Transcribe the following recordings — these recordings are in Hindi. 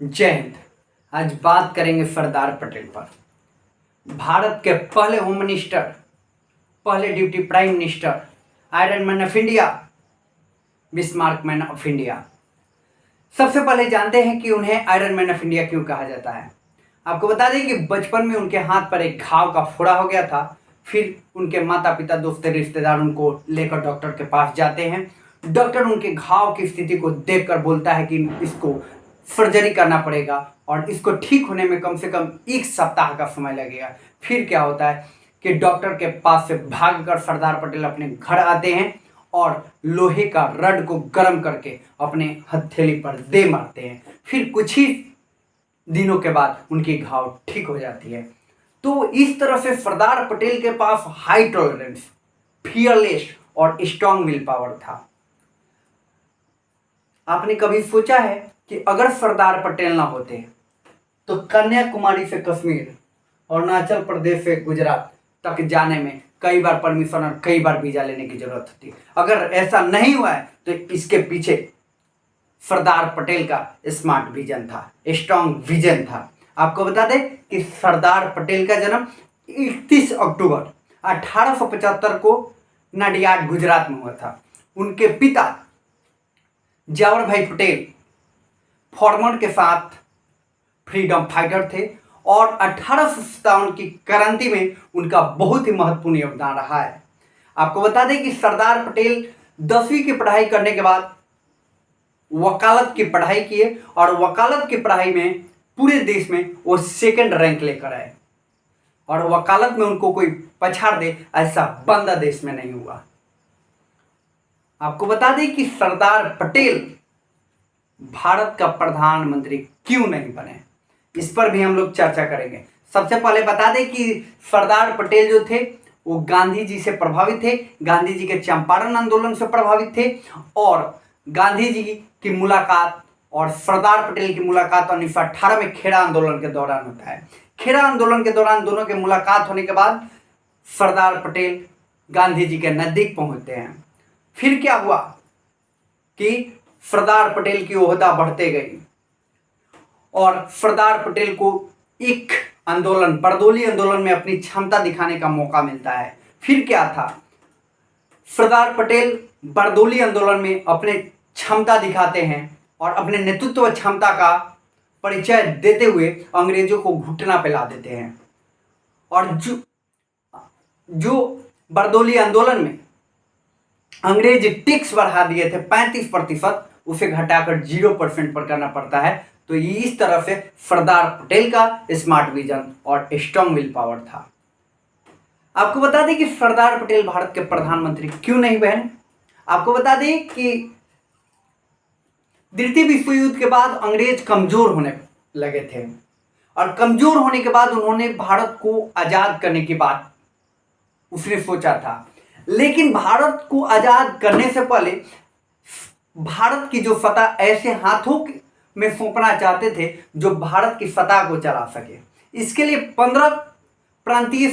जय हिंद। आज बात करेंगे सरदार पटेल पर। भारत के पहले होम मिनिस्टर, पहले deputy prime minister, iron man of India, Bismarck man of India. सबसे पहले जानते हैं कि उन्हें आयरन मैन ऑफ इंडिया क्यों कहा जाता है। आपको बता दें कि बचपन में उनके हाथ पर एक घाव का फोड़ा हो गया था। फिर उनके माता पिता, दोस्त, रिश्तेदार उनको लेकर डॉक्टर के पास जाते हैं। डॉक्टर उनके घाव की स्थिति को देखकर बोलता है कि इसको सर्जरी करना पड़ेगा और इसको ठीक होने में कम से कम 1 सप्ताह का समय लगेगा। फिर क्या होता है कि डॉक्टर के पास से भागकर सरदार पटेल अपने घर आते हैं और लोहे का रड को गर्म करके अपने हथेली पर दे मारते हैं। फिर कुछ ही दिनों के बाद उनकी घाव ठीक हो जाती है। तो इस तरह से सरदार पटेल के पास हाई टॉलरेंस, फियरलेस और स्ट्रांग विल पावर था। आपने कभी सोचा है कि अगर सरदार पटेल ना होते तो कन्याकुमारी से कश्मीर और अरुणाचल प्रदेश से गुजरात तक जाने में कई बार परमिशन और कई बार वीजा लेने की जरूरत होती। अगर ऐसा नहीं हुआ है तो इसके पीछे सरदार पटेल का स्मार्ट विजन था, स्ट्रांग विजन था। आपको बता दें कि सरदार पटेल का जन्म 31 अक्टूबर 1875 को नाडियाड, गुजरात में हुआ था। उनके पिता जावर भाई पटेल फॉर्मर के साथ फ्रीडम फाइटर थे और 1857 की क्रांति में उनका बहुत ही महत्वपूर्ण योगदान रहा है। आपको बता दें कि सरदार पटेल 10वीं की पढ़ाई करने के बाद वकालत की पढ़ाई किए और वकालत की पढ़ाई में पूरे देश में वो सेकंड रैंक लेकर आए और वकालत में उनको कोई पछाड़ दे ऐसा बंदा देश में नहीं हुआ। आपको बता दें कि सरदार पटेल भारत का प्रधानमंत्री क्यों नहीं बने, इस पर भी हम लोग चर्चा करेंगे। सबसे पहले बता दें कि सरदार पटेल जो थे वो गांधी जी से प्रभावित थे, गांधी जी के चंपारण आंदोलन से प्रभावित थे और गांधी जी की मुलाकात और सरदार पटेल की मुलाकात 1918 में खेड़ा आंदोलन के दौरान होता है। खेड़ा आंदोलन के दौरान दोनों के मुलाकात होने के बाद सरदार पटेल गांधी जी के नजदीक पहुंचते हैं। फिर क्या हुआ कि सरदार पटेल की ओहदा बढ़ते गई और सरदार पटेल को एक आंदोलन, बरदोली आंदोलन में अपनी क्षमता दिखाने का मौका मिलता है। फिर क्या था, सरदार पटेल बरदोली आंदोलन में अपने क्षमता दिखाते हैं और अपने नेतृत्व क्षमता का परिचय देते हुए अंग्रेजों को घुटना पिला देते हैं और जो बरदोली आंदोलन में अंग्रेज टैक्स बढ़ा दिए थे 35%, उसे घटाकर 0% पर करना पड़ता है। तो इस तरह से सरदार पटेल का स्मार्ट विजन और स्ट्रांग विल पावर था। आपको बता दें कि सरदार पटेल भारत के प्रधानमंत्री क्यों नहीं बने। आपको बता दें कि द्वितीय विश्व युद्ध के बाद अंग्रेज कमजोर होने लगे थे और कमजोर होने के बाद उन्होंने भारत को आजाद करने की बात उसने सोचा था। लेकिन भारत को आजाद करने से पहले भारत की जो सत्ता ऐसे हाथों में सौंपना चाहते थे जो भारत की सत्ता को चला सके। इसके लिए 15 प्रांतीय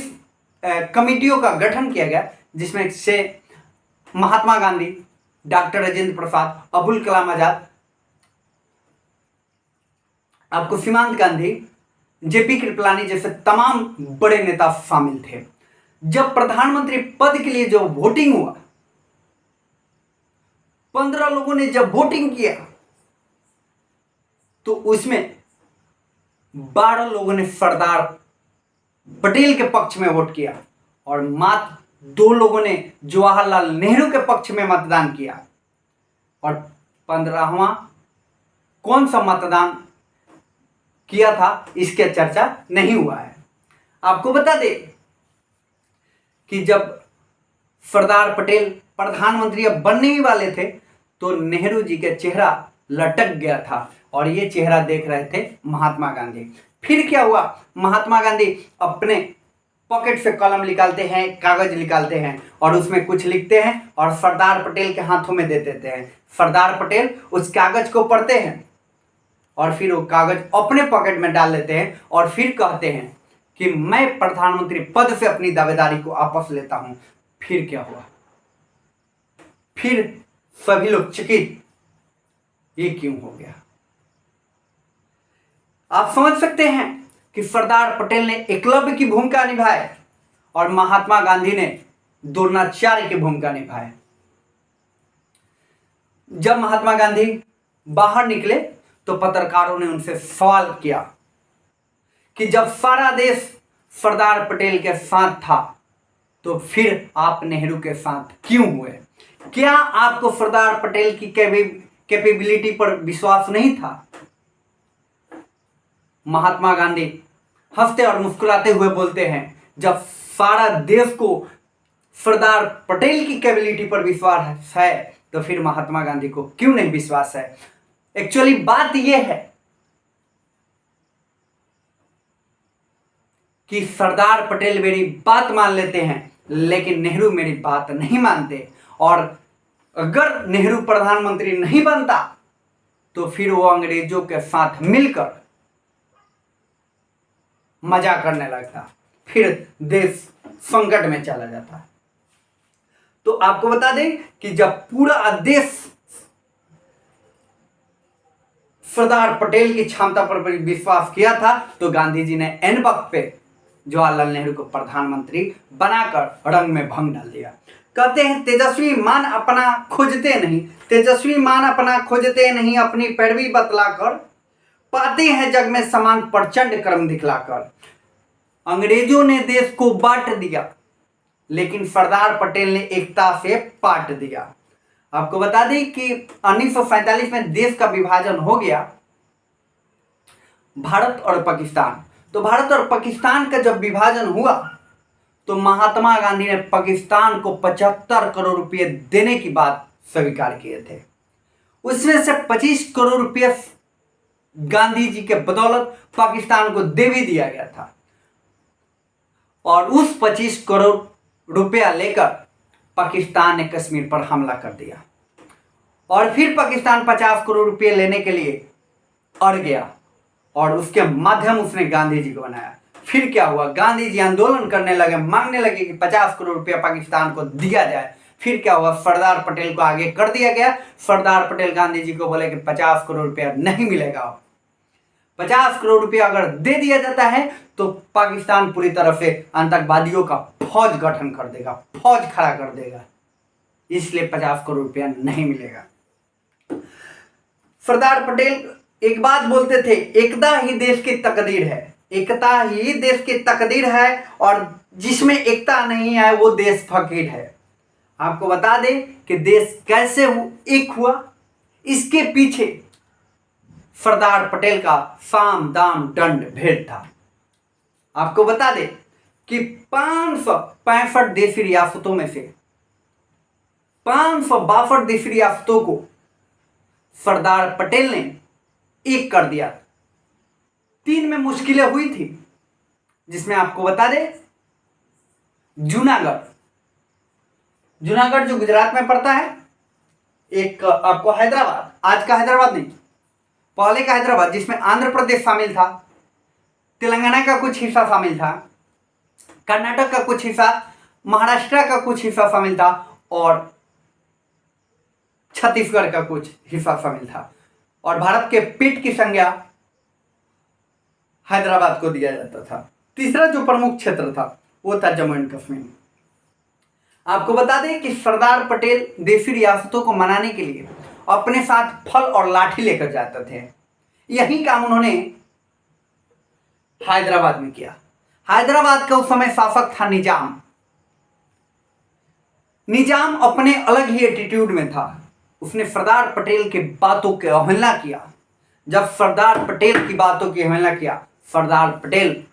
कमेटियों का गठन किया गया, जिसमें से महात्मा गांधी, डॉक्टर राजेंद्र प्रसाद, अबुल कलाम आजाद, आपको सीमांत गांधी, जेपी कृपलानी जैसे तमाम बड़े नेता शामिल थे। जब प्रधानमंत्री पद के लिए जो वोटिंग हुआ, 15 लोगों ने जब वोटिंग किया तो उसमें 12 लोगों ने सरदार पटेल के पक्ष में वोट किया और मात्र 2 लोगों ने जवाहरलाल नेहरू के पक्ष में मतदान किया और 15वां कौन सा मतदान किया था इसकी चर्चा नहीं हुआ है। आपको बता दें कि जब सरदार पटेल प्रधानमंत्री अब बनने ही वाले थे तो नेहरू जी का चेहरा लटक गया था और ये चेहरा देख रहे थे महात्मा गांधी। फिर क्या हुआ, महात्मा गांधी अपने पॉकेट से कलम निकालते हैं, कागज निकालते हैं और उसमें कुछ लिखते हैं और सरदार पटेल के हाथों में दे देते हैं। सरदार पटेल उस कागज को पढ़ते हैं और फिर वो कागज अपने पॉकेट में डाल लेते हैं और फिर कहते हैं कि मैं प्रधानमंत्री पद से अपनी दावेदारी को वापस लेता हूं। फिर क्या हुआ, फिर सभी लोग चकित, ये क्यों हो गया। आप समझ सकते हैं कि सरदार पटेल ने एकलव्य की भूमिका निभाई और महात्मा गांधी ने द्रोणाचार्य की भूमिका निभाई। जब महात्मा गांधी बाहर निकले तो पत्रकारों ने उनसे सवाल किया कि जब सारा देश सरदार पटेल के साथ था तो फिर आप नेहरू के साथ क्यों हुए? क्या आपको सरदार पटेल की कैपेबिलिटी पर विश्वास नहीं था? महात्मा गांधी हंसते और मुस्कुराते हुए बोलते हैं, जब सारा देश को सरदार पटेल की कैपेबिलिटी पर विश्वास है तो फिर महात्मा गांधी को क्यों नहीं विश्वास है? एक्चुअली बात यह है कि सरदार पटेल मेरी बात मान लेते हैं लेकिन नेहरू मेरी बात नहीं मानते, और अगर नेहरू प्रधानमंत्री नहीं बनता तो फिर वो अंग्रेजों के साथ मिलकर मजा करने लगता, फिर देश संकट में चला जाता। तो आपको बता दें कि जब पूरा देश सरदार पटेल की क्षमता पर विश्वास किया था तो गांधी जी ने एन वक्त पे जवाहरलाल नेहरू को प्रधानमंत्री बनाकर रंग में भंग डाल दिया। कहते हैं, तेजस्वी मान अपना खोजते नहीं, तेजस्वी मान अपना खोजते नहीं, अपनी पैरवी बतलाकर पाते हैं जग में समान प्रचंड कर्म दिखलाकर। अंग्रेजों ने देश को बांट दिया लेकिन सरदार पटेल ने एकता से पाट दिया। आपको बता दें कि 1947 में देश का विभाजन हो गया, भारत और पाकिस्तान। तो भारत और पाकिस्तान का जब विभाजन हुआ तो महात्मा गांधी ने पाकिस्तान को 75 करोड़ रुपए देने की बात स्वीकार किए थे। उसमें से 25 करोड़ रुपए गांधी जी के बदौलत पाकिस्तान को दे भी दिया गया था, और उस 25 करोड़ रुपया लेकर पाकिस्तान ने कश्मीर पर हमला कर दिया, और फिर पाकिस्तान 50 करोड़ रुपये लेने के लिए अड़ गया और उसके माध्यम उसने गांधी जी को बनाया। फिर क्या हुआ, गांधी जी आंदोलन करने लगे, मांगने लगे कि 50 करोड़ रुपया पाकिस्तान को दिया जाए। फिर क्या हुआ, सरदार पटेल को आगे कर दिया गया। सरदार पटेल गांधी जी को बोले कि 50 करोड़ रुपया नहीं मिलेगा, 50 करोड़ रुपया अगर दे दिया जाता है तो पाकिस्तान पूरी तरह से आतंकवादियों का फौज गठन कर देगा, फौज खड़ा कर देगा, इसलिए 50 करोड़ रुपया नहीं मिलेगा। सरदार पटेल एक बात बोलते थे, एकता ही देश की तकदीर है, एकता ही देश की तकदीर है, और जिसमें एकता नहीं है वो देश फकीर है। आपको बता दें कि देश कैसे एक हुआ, इसके पीछे सरदार पटेल का साम दाम दंड भेद था। आपको बता दें कि 565 देशी रियासतों में से 562 देशी रियासतों को सरदार पटेल ने एक कर दिया। 3 में मुश्किलें हुई थी, जिसमें आपको बता दें जूनागढ़ जो गुजरात में पड़ता है, एक आपको हैदराबाद, आज का हैदराबाद नहीं, पहले का हैदराबाद, जिसमें आंध्र प्रदेश शामिल था, तेलंगाना का कुछ हिस्सा शामिल था, कर्नाटक का कुछ हिस्सा, महाराष्ट्र का कुछ हिस्सा शामिल था, और छत्तीसगढ़ का कुछ हिस्सा शामिल था। और भारत के पेट की संज्ञा हैदराबाद को दिया जाता था। तीसरा जो प्रमुख क्षेत्र था वो था जम्मू एंड कश्मीर। आपको बता दें कि सरदार पटेल देशी रियासतों को मनाने के लिए अपने साथ फल और लाठी लेकर जाते थे। यही काम उन्होंने हैदराबाद में किया। हैदराबाद का उस समय शासक था निजाम। निजाम अपने अलग ही एटीट्यूड में था। उसने सरदार पटेल की बातों की अवहेलना किया। जब सरदार पटेल की बातों की अवहेलना किया, सरदार पटेल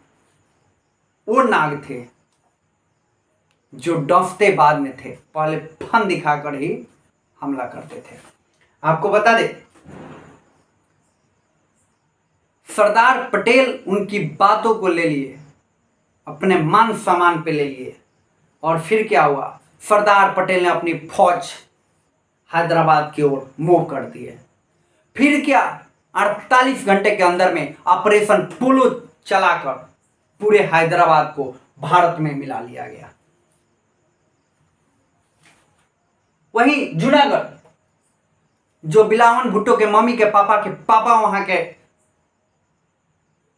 वो नाग थे जो डफते बाद में थे, पहले फन दिखाकर ही हमला करते थे। आपको बता दे, सरदार पटेल उनकी बातों को ले लिए, अपने मान सम्मान पे ले लिए, और फिर क्या हुआ, सरदार पटेल ने अपनी फौज हैदराबाद की ओर मूव कर दिए। फिर क्या, 48 घंटे के अंदर में ऑपरेशन पोलो चलाकर पूरे हैदराबाद को भारत में मिला लिया गया। वहीं जूनागढ़, जो बिलावन भुट्टो के मम्मी के पापा वहां के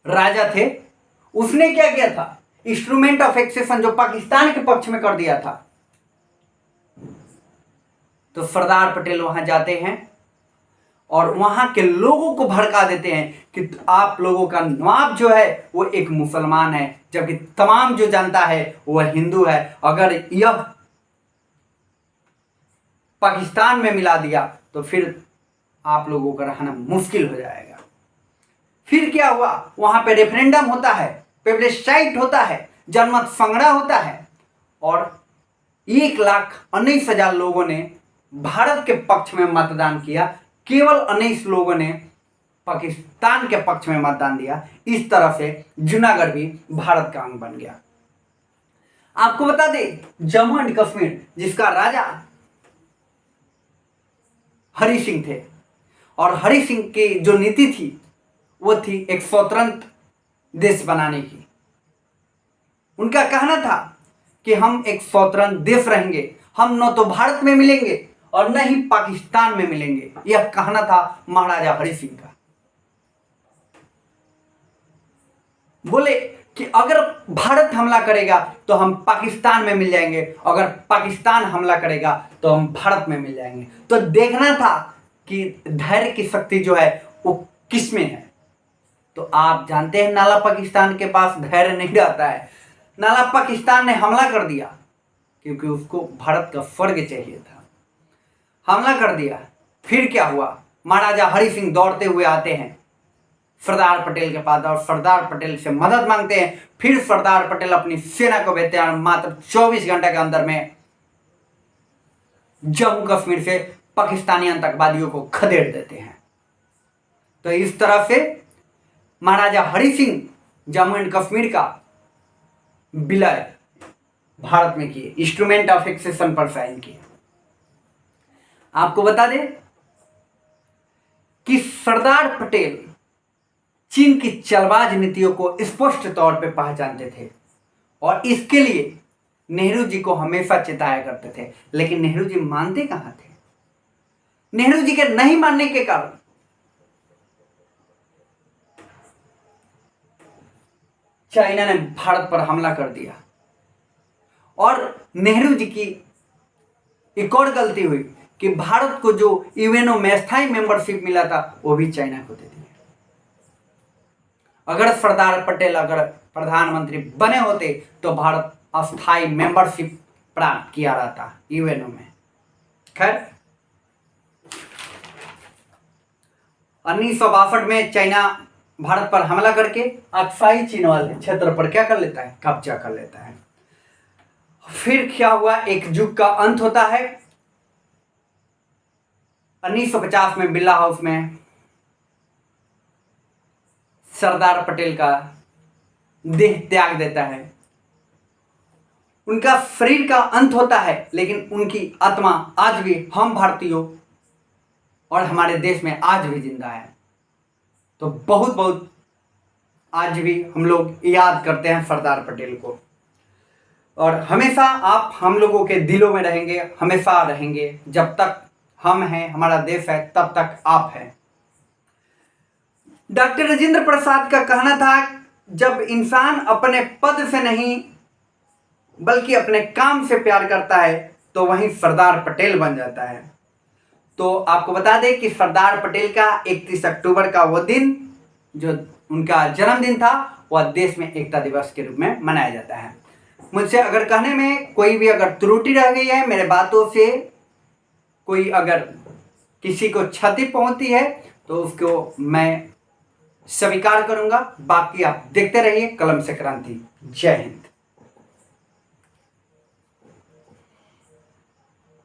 राजा थे, उसने क्या किया था, इंस्ट्रूमेंट ऑफ एक्सेशन जो पाकिस्तान के पक्ष में कर दिया था। तो सरदार पटेल वहां जाते हैं और वहां के लोगों को भड़का देते हैं कि आप लोगों का नवाब जो है वो एक मुसलमान है, जबकि तमाम जो जनता है वह हिंदू है। अगर यह पाकिस्तान में मिला दिया तो फिर आप लोगों का रहना मुश्किल हो जाएगा। फिर क्या हुआ, वहां पे रेफरेंडम होता है, प्लेबiscite होता है, जनमत संग्रह होता है और 1,19,000 लोगों ने भारत के पक्ष में मतदान किया, केवल 19 लोगों ने पाकिस्तान के पक्ष में मतदान दिया। इस तरह से जूनागढ़ भी भारत का अंग बन गया। आपको बता दें, जम्मू एंड कश्मीर जिसका राजा हरि सिंह थे, और हरि सिंह की जो नीति थी वो थी एक स्वतंत्र देश बनाने की। उनका कहना था कि हम एक स्वतंत्र देश रहेंगे, हम न तो भारत में मिलेंगे और न ही पाकिस्तान में मिलेंगे। यह कहना था महाराजा हरि सिंह का। बोले कि अगर भारत हमला करेगा तो हम पाकिस्तान में मिल जाएंगे, अगर पाकिस्तान हमला करेगा तो हम भारत में मिल जाएंगे। तो देखना था कि धैर्य की शक्ति जो है वो किस में है। तो आप जानते हैं नाला पाकिस्तान के पास धैर्य नहीं रहता है। नाला पाकिस्तान ने हमला कर दिया क्योंकि उसको भारत का स्वर्ग चाहिए था। हमला कर दिया, फिर क्या हुआ, महाराजा हरि सिंह दौड़ते हुए आते हैं सरदार पटेल के पास और सरदार पटेल से मदद मांगते हैं। फिर सरदार पटेल अपनी सेना को भेजते हैं, मात्र 24 घंटे के अंदर में जम्मू कश्मीर से पाकिस्तानी आतंकवादियों को खदेड़ देते हैं। तो इस तरह से महाराजा हरि सिंह जम्मू एंड कश्मीर का विलय भारत में किए, इंस्ट्रूमेंट ऑफ एक्सेशन पर साइन किए। आपको बता दें कि सरदार पटेल चीन की चालबाज नीतियों को स्पष्ट तौर पर पहचानते थे और इसके लिए नेहरू जी को हमेशा चिताया करते थे, लेकिन नेहरू जी मानते कहां थे। नेहरू जी के नहीं मानने के कारण चाइना ने भारत पर हमला कर दिया और नेहरू जी की एक और गलती हुई कि भारत को जो यूएनओ में स्थायी मेंबरशिप मिला था वो भी चाइना को दे दिया। अगर सरदार पटेल अगर प्रधानमंत्री बने होते तो भारत अस्थायी मेंबरशिप प्राप्त किया रहता यूएनओ में। खैर 1962 में चाइना भारत पर हमला करके अक्साई चीन वाले क्षेत्र पर क्या कर लेता है, कब्जा कर लेता है। फिर क्या हुआ, एक युग का अंत होता है। 1950 में बिरला हाउस में सरदार पटेल का देह त्याग देता है। उनका शरीर का अंत होता है, लेकिन उनकी आत्मा आज भी हम भारतीयों और हमारे देश में आज भी जिंदा है। तो बहुत बहुत आज भी हम लोग याद करते हैं सरदार पटेल को, और हमेशा आप हम लोगों के दिलों में रहेंगे, हमेशा रहेंगे। जब तक हम हैं, हमारा देश है, तब तक आप हैं। डॉक्टर राजेंद्र प्रसाद का कहना था, जब इंसान अपने पद से नहीं बल्कि अपने काम से प्यार करता है तो वहीं सरदार पटेल बन जाता है। तो आपको बता दें कि सरदार पटेल का 31 अक्टूबर का वो दिन जो उनका जन्मदिन था वह देश में एकता दिवस के रूप में मनाया जाता है। मुझसे अगर कहने में कोई भी अगर त्रुटि रह गई है, मेरे बातों से कोई अगर किसी को क्षति पहुंचती है तो उसको मैं स्वीकार करूंगा। बाकी आप देखते रहिए कलम से क्रांति। जय हिंद।